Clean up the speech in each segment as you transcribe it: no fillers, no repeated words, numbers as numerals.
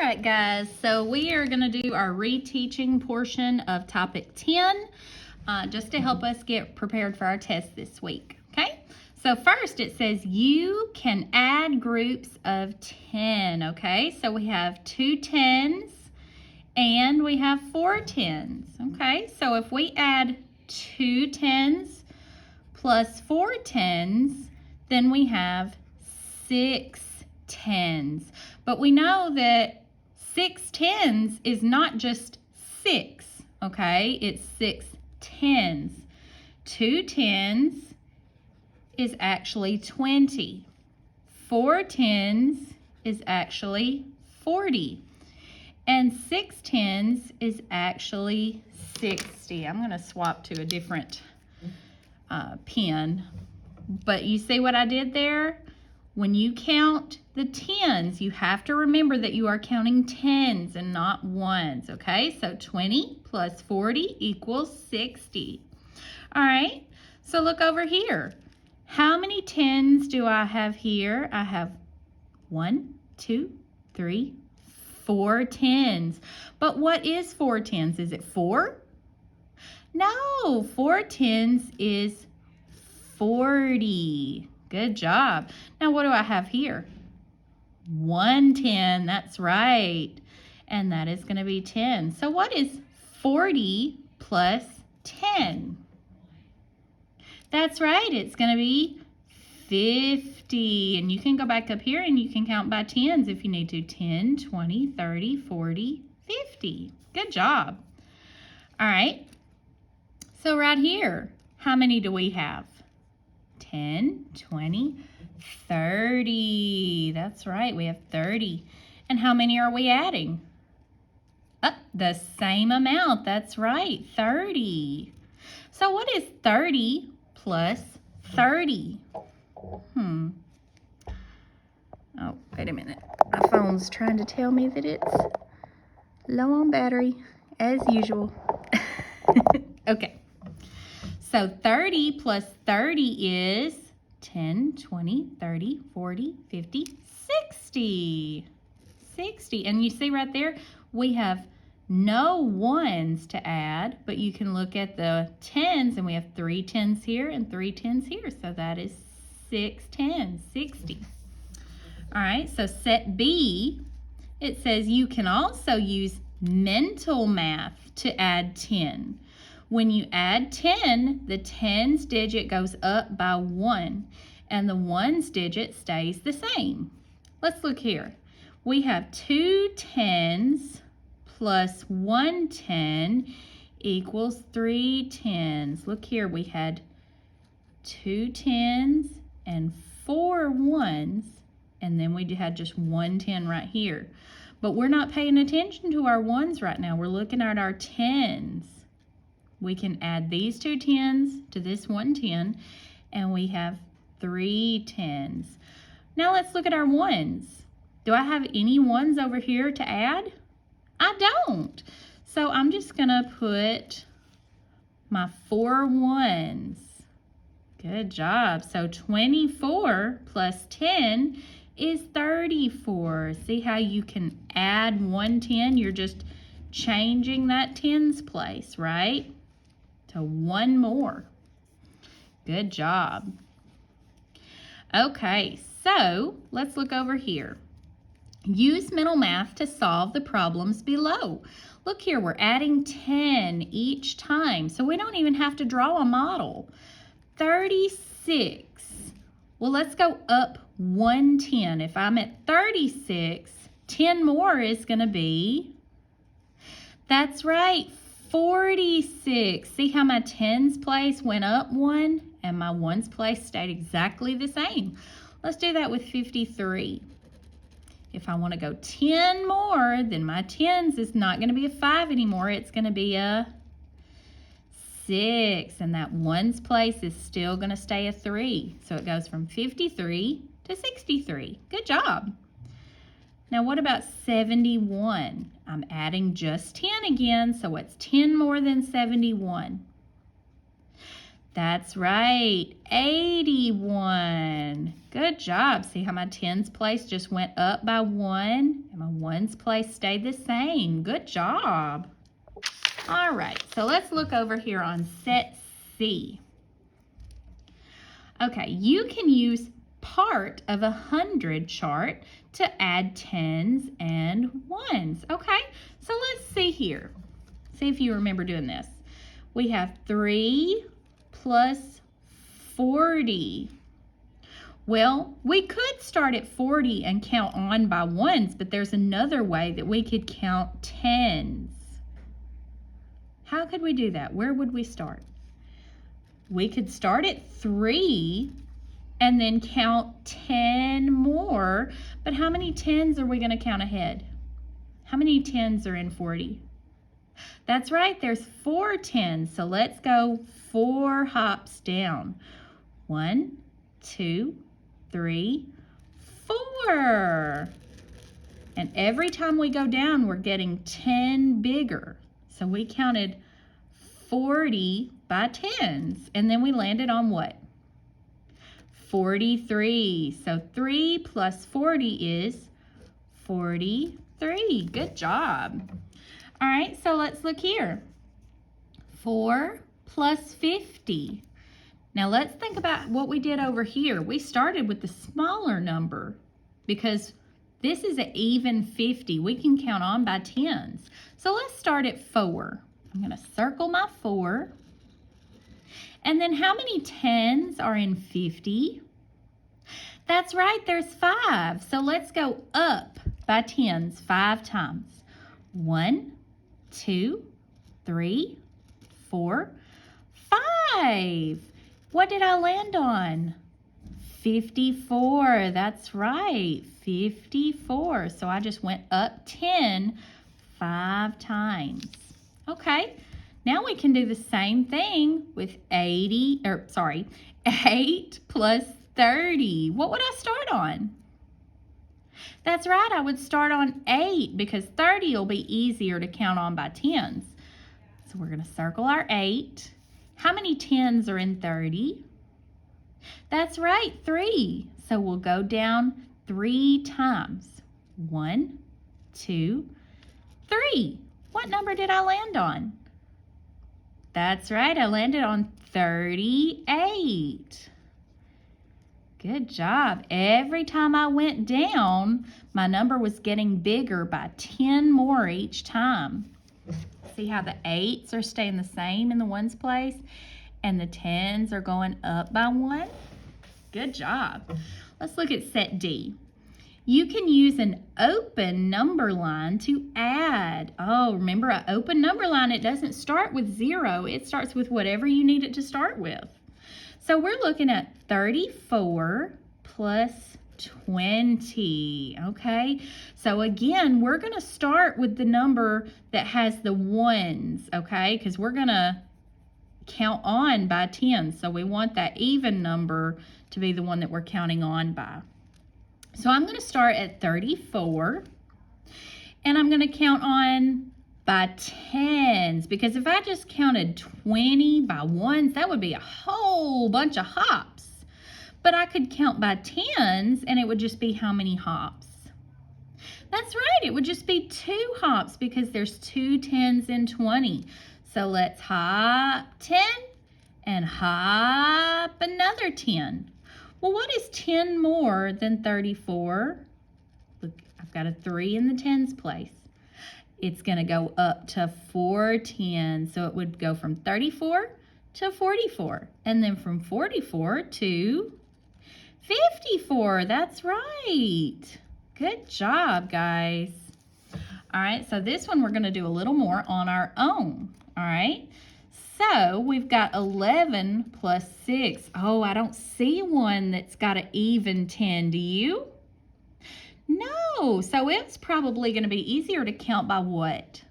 right, guys, so we are going to do our reteaching portion of topic 10 just to help us get prepared for our test this week. Okay, so first it says you can add groups of 10. Okay, so we have 2 10s and we have 4 10s. Okay, so if we add 2 10s plus 4 10s, then we have 6 10s. But we know that 6 10s is not just 6, okay? It's 6 10s. 2 10s is actually 20. 4 10s is actually 40. And 6 10s is actually 60. I'm going to swap to a different pen. But you see what I did there? When you count the 10s, you have to remember that you are counting 10s and not 1s, okay? So 20 plus 40 equals 60. All right, so look over here. How many 10s do I have here? I have 1, 2, 3, 4 10s. But what is 4 10s? Is it 4? No, 4 10s is 40. Good job. Now what do I have here? 1 10, that's right. And that is going to be 10. So what is 40 plus 10? That's right, it's going to be 50. And you can go back up here and you can count by 10s if you need to. 10, 20, 30, 40, 50. Good job. All right. So right here, how many do we have? 10, 20, 30. That's right, we have 30. And how many are we adding? The same amount. That's right, 30. So what is 30 plus 30? Oh, wait a minute. My phone's trying to tell me that it's low on battery, as usual. Okay. So 30 plus 30 is 10, 20, 30, 40, 50, 60. 60. And you see right there, we have no 1s to add, but you can look at the 10s, and we have 3 10s here and 3 10s here. So that is 6 10s, 60. All right, so set B, it says you can also use mental math to add 10. When you add 10, the 10's digit goes up by 1, and the 1's digit stays the same. Let's look here. We have 2 10s plus 1 10 equals 3 10s. Look here, we had 2 10s and 4 1s, and then we had just 1 10 right here. But we're not paying attention to our 1s right now. We're looking at our 10s. We can add these 2 10s to this 1 10, and we have 3 10s. Now let's look at our 1s. Do I have any 1s over here to add? I don't. So I'm just going to put my 4 1s. Good job. So 24 plus 10 is 34. See how you can add 1 10? You're just changing that 10's place, right? To 1 more. Good job. Okay, so let's look over here. Use mental math to solve the problems below. Look here, we're adding 10 each time, so we don't even have to draw a model. 36. Well, let's go up 1 10. If I'm at 36, 10 more is going to be, that's right, 46. See how my 10's place went up 1 and my 1's place stayed exactly the same. Let's do that with 53. If I want to go 10 more, then my 10's is not going to be a 5 anymore. It's going to be a 6. And that 1's place is still going to stay a 3. So it goes from 53 to 63. Good job. Now what about 71? I'm adding just 10 again, so it's 10 more than 71. That's right, 81. Good job. See how my tens place just went up by 1 and my ones place stayed the same. Good job. All right, so let's look over here on set C. Okay, you can use part of 100 chart to add tens and ones. Okay, so let's see here. See if you remember doing this. We have 3 plus 40. Well, we could start at 40 and count on by ones, but there's another way that we could count tens. How could we do that? Where would we start? We could start at 3 and then count 10 more, but how many tens are we going to count ahead? How many tens are in 40? That's right, there's 4 tens, so let's go 4 hops down. 1, 2, 3, 4. And every time we go down, we're getting 10 bigger. So we counted 40 by tens, and then we landed on what? 43. So 3 plus 40 is 43. Good job. All right, so let's look here. 4 plus 50. Now let's think about what we did over here. We started with the smaller number because this is an even 50. We can count on by tens. So let's start at 4. I'm going to circle my 4. And then how many tens are in 50? That's right, there's 5. So let's go up by tens 5 times. 1, 2, 3, 4, 5. What did I land on? 54. That's right, 54. So I just went up 10 5 times. Okay, now we can do the same thing with 8 plus 30. What would I start on? That's right, I would start on 8 because 30 will be easier to count on by tens. So we're going to circle our 8. How many tens are in 30? That's right, 3. So we'll go down 3 times. 1, 2, 3. What number did I land on? That's right, I landed on 38. Good job. Every time I went down, my number was getting bigger by 10 more each time. See how the 8s are staying the same in the ones place and the 10s are going up by 1? Good job. Let's look at set D. You can use an open number line to add. Oh, remember an open number line, it doesn't start with 0. It starts with whatever you need it to start with. So we're looking at 34 plus 20, okay? So again, we're going to start with the number that has the ones, okay? Because we're going to count on by 10. So we want that even number to be the one that we're counting on by. So I'm going to start at 34, and I'm going to count on by tens, because if I just counted 20 by ones, that would be a whole bunch of hops. But I could count by tens, and it would just be how many hops? That's right, it would just be 2 hops because there's 2 tens in 20. So let's hop 10 and hop another 10. Well, what is 10 more than 34? Look, I've got a 3 in the tens place. It's going to go up to 4 tens. So it would go from 34 to 44. And then from 44 to 54. That's right. Good job, guys. All right, so this one we're going to do a little more on our own. All right. So we've got 11 plus 6. Oh, I don't see one that's got an even 10. Do you? No. So it's probably going to be easier to count by what?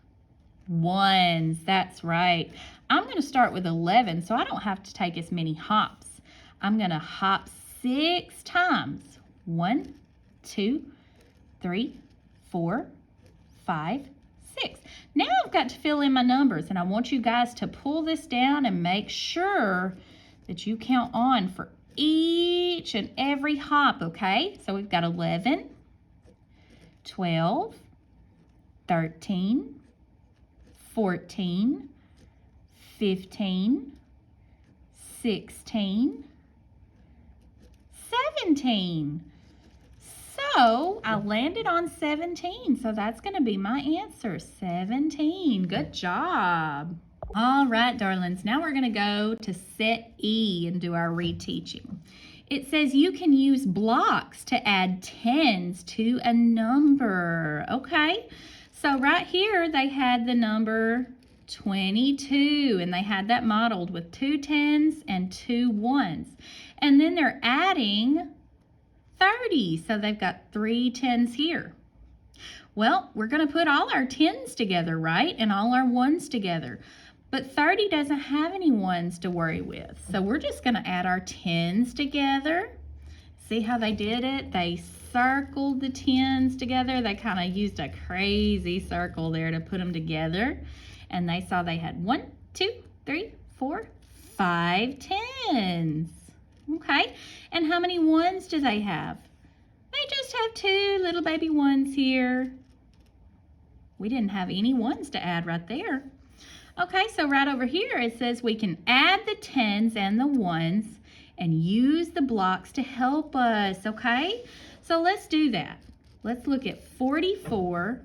Ones. That's right. I'm going to start with 11, so I don't have to take as many hops. I'm going to hop 6 times. 1, 2, 3, 4, 5, 6. Now I've got to fill in my numbers, and I want you guys to pull this down and make sure that you count on for each and every hop, okay? So we've got 11, 12, 13, 14, 15, 16, 17. So I landed on 17, so that's going to be my answer, 17. Good job. All right, darlings, now we're going to go to set E and do our reteaching. It says you can use blocks to add tens to a number. Okay, so right here they had the number 22, and they had that modeled with 2 tens and 2 ones. And then they're adding 30, so they've got 3 tens here. Well, we're going to put all our tens together, right? And all our ones together. But 30 doesn't have any ones to worry with. So we're just going to add our tens together. See how they did it? They circled the tens together. They kind of used a crazy circle there to put them together. And they saw they had 1, 2, 3, 4, 5 tens. Okay, and how many ones do they have? They just have 2 little baby ones here. We didn't have any ones to add right there. Okay, so right over here it says we can add the tens and the ones and use the blocks to help us, okay? So let's do that. Let's look at 44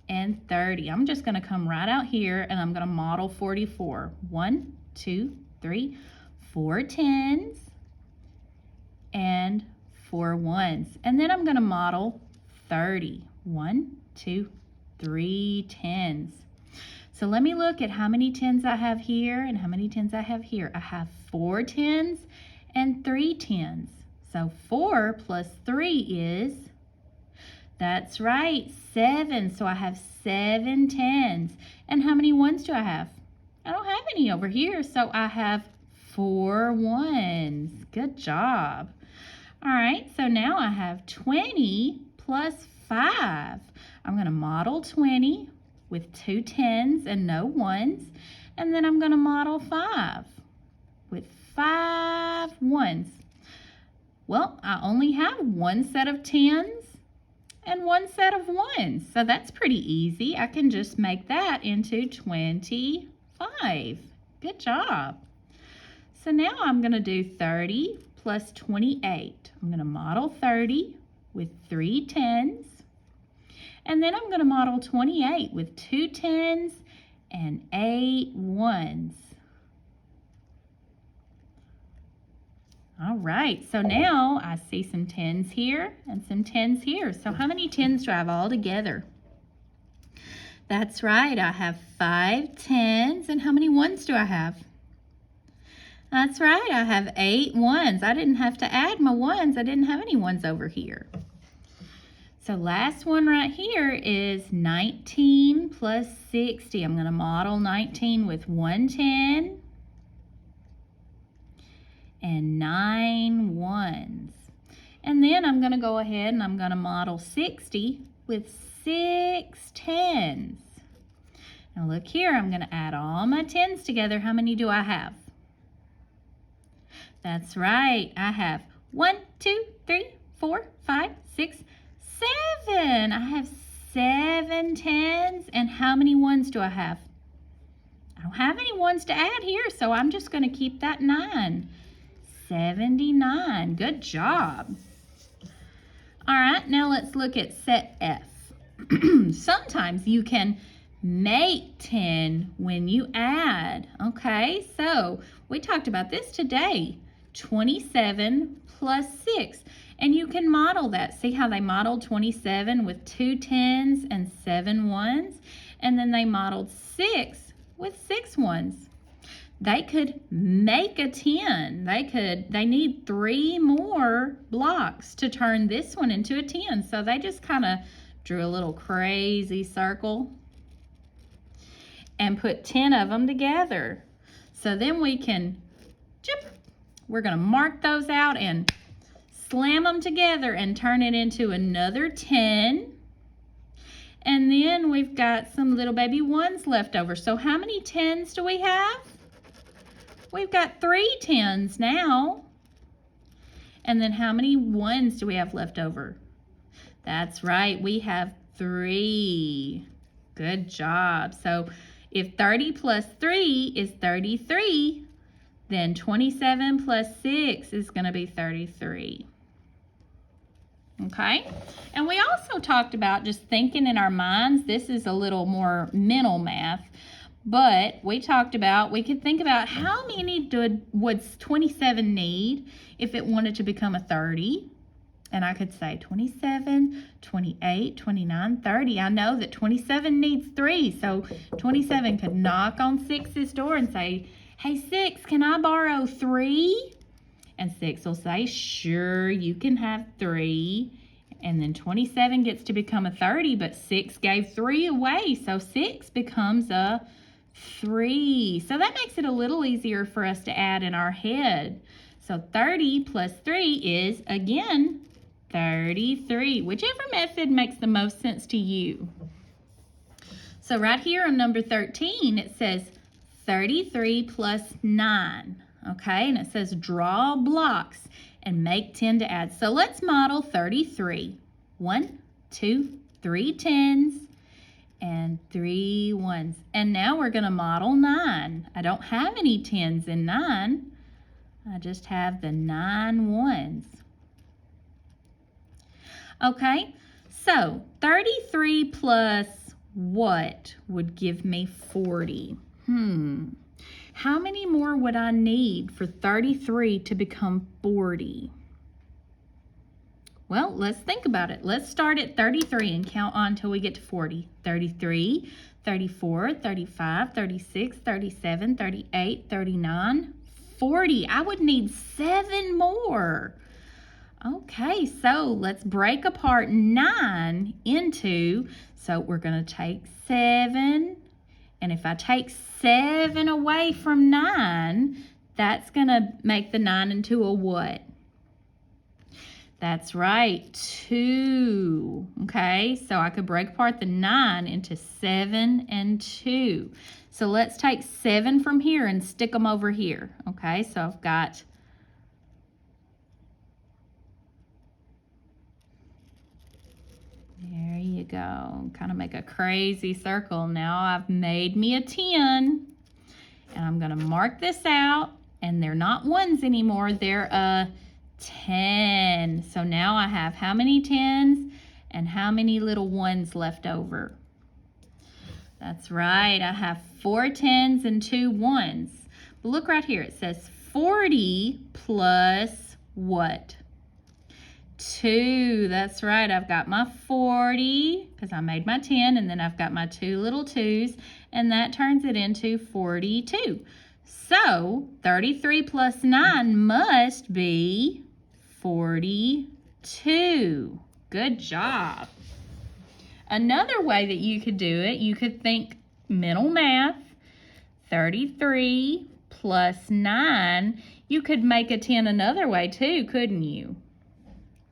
and 30. I'm just going to come right out here and I'm going to model 44. 1, 2, 3, 4 tens and 4 ones. And then I'm going to model 30. 1, 2, 3 tens. So let me look at how many tens I have here and how many tens I have here. I have 4 tens and 3 tens. So 4 plus 3 is, that's right, 7. So I have 7 tens. And how many ones do I have? I don't have any over here, so I have 4 ones. Good job. All right, so now I have 20 plus 5. I'm going to model 20 with 2 tens and no ones, and then I'm going to model 5 with 5 ones. Well, I only have 1 set of tens and 1 set of ones, so that's pretty easy. I can just make that into 25. Good job. So now I'm going to do 30 plus 28. I'm going to model 30 with 3 tens. And then I'm going to model 28 with 2 tens and 8 ones. All right, so now I see some tens here and some tens here. So how many tens do I have all together? That's right, I have 5 tens. And how many ones do I have? That's right, I have 8 ones. I didn't have to add my ones. I didn't have any ones over here. So last one right here is 19 plus 60. I'm going to model 19 with 1 10 and 9 ones. And then I'm going to go ahead and I'm going to model 60 with 6 tens. Now look here, I'm going to add all my tens together. How many do I have? That's right, I have 1, 2, 3, 4, 5, 6, 7. I have 7 tens. And how many ones do I have? I don't have any ones to add here, so I'm just going to keep that 9. 79. Good job. All right, now let's look at set F. Sometimes you can make 10 when you add. Okay, so we talked about this today. 27 plus 6. And you can model that. See how they modeled 27 with 2 tens and 7 ones? And then they modeled 6 with 6 ones. They could make a 10. They need 3 more blocks to turn this one into a 10. So they just kind of drew a little crazy circle and put 10 of them together. So then we can, we're going to mark those out and slam them together and turn it into another 10. And then we've got some little baby ones left over. So how many 10s do we have? We've got 3 10s now. And then how many 1s do we have left over? That's right, we have 3. Good job. So if 30 plus 3 is 33, then 27 plus 6 is going to be 33. Okay? And we also talked about just thinking in our minds. This is a little more mental math. But we talked about, we could think about how many would 27 need if it wanted to become a 30. And I could say 27, 28, 29, 30. I know that 27 needs 3. So 27 could knock on 6's door and say, hey, 6, can I borrow 3? And 6 will say, sure, you can have 3. And then 27 gets to become a 30, but 6 gave 3 away. So 6 becomes a 3. So that makes it a little easier for us to add in our head. So 30 plus 3 is, again, 33. Whichever method makes the most sense to you. So right here on number 13, it says 33 plus 9. Okay, and it says draw blocks and make 10 to add. So let's model 33. 1, 2, 3 10s. And 3 1s. And now we're going to model 9. I don't have any 10s in 9. I just have the 9 1s. Okay, so 33 plus what would give me 40? How many more would I need for 33 to become 40? Well, let's think about it. Let's start at 33 and count on until we get to 40. 33, 34, 35, 36, 37, 38, 39, 40. I would need 7 more. Okay, so let's break apart 9 into, so we're going to take 7. And if I take 7 away from 9, that's going to make the 9 into a what? That's right, 2. Okay, so I could break apart the 9 into 7 and 2. So let's take 7 from here and stick them over here. Okay, so I've got there you go. Kind of make a crazy circle. Now I've made me a 10. And I'm going to mark this out. And they're not 1s anymore. They're a 10. So now I have how many 10s and how many little 1s left over? That's right. I have 4 10s and 2 1s. But look right here. It says 40 plus what? 2. That's right. I've got my 40 because I made my 10, and then I've got my 2 little 2s, and that turns it into 42. So 33 plus 9 must be 42. Good job. Another way that you could do it, you could think mental math. 33 plus 9. You could make a 10 another way too, couldn't you?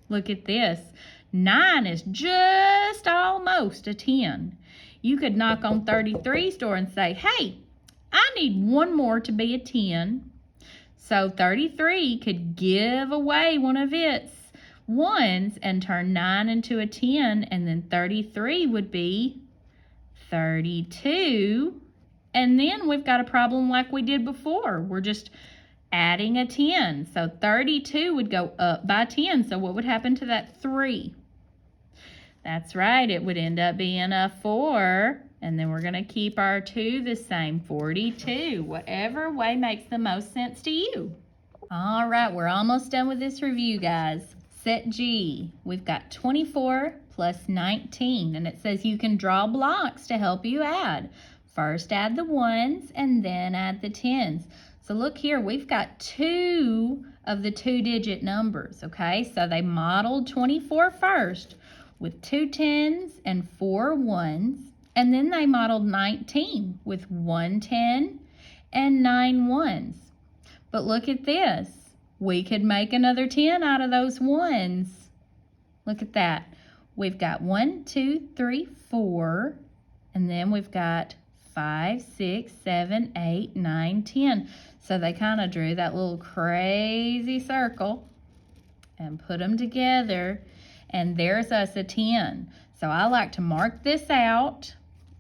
Look at this. 9 is just almost a 10. You could knock on 33's door and say, hey, I need 1 more to be a 10. So 33 could give away one of its 1s and turn 9 into a 10, and then 33 would be 32. And then we've got a problem like we did before. We're just adding a 10. So 32 would go up by 10. So what would happen to that 3? That's right. It would end up being a 4. And then we're going to keep our 2 the same, 42. Whatever way makes the most sense to you. All right, we're almost done with this review, guys. Set G. We've got 24 plus 19. And it says you can draw blocks to help you add. First add the 1s and then add the 10s. So look here, we've got 2 of the 2-digit numbers, okay? So they modeled 24 first with 2 10s and 4 1s. And then they modeled 19 with 1 10 and 9 1s. But look at this. We could make another 10 out of those 1s. Look at that. We've got 1, 2, 3, 4. And then we've got 5, 6, 7, 8, 9, 10. So they kind of drew that little crazy circle and put them together, and there's us a 10. So I like to mark this out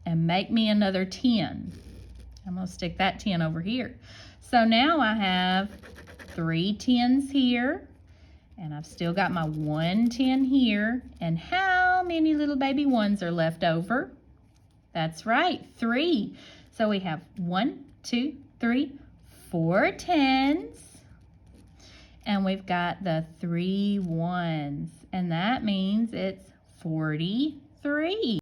and make me another 10. I'm going to stick that 10 over here. So now I have 3 10s here, and I've still got my 1 10 here. And how many little baby 1s are left over? That's right, 3. So we have 1, 2, 3, 4 10s. And we've got the 3 1s. And that means it's 43.